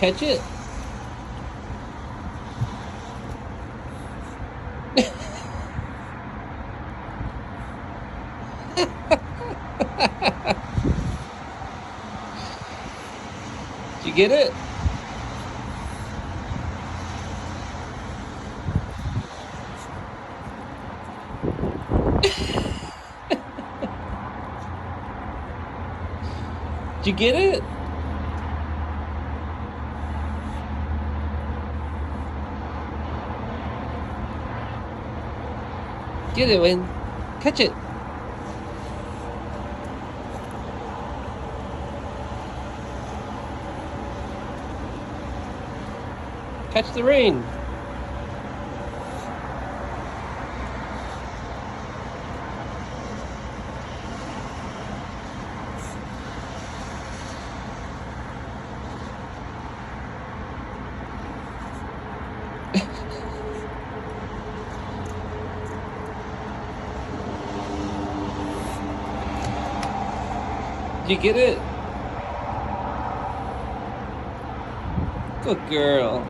catch it? Did you get it? Did you get it? Get it, Wayne. Catch it. Catch the rain. Did you get it? Good girl.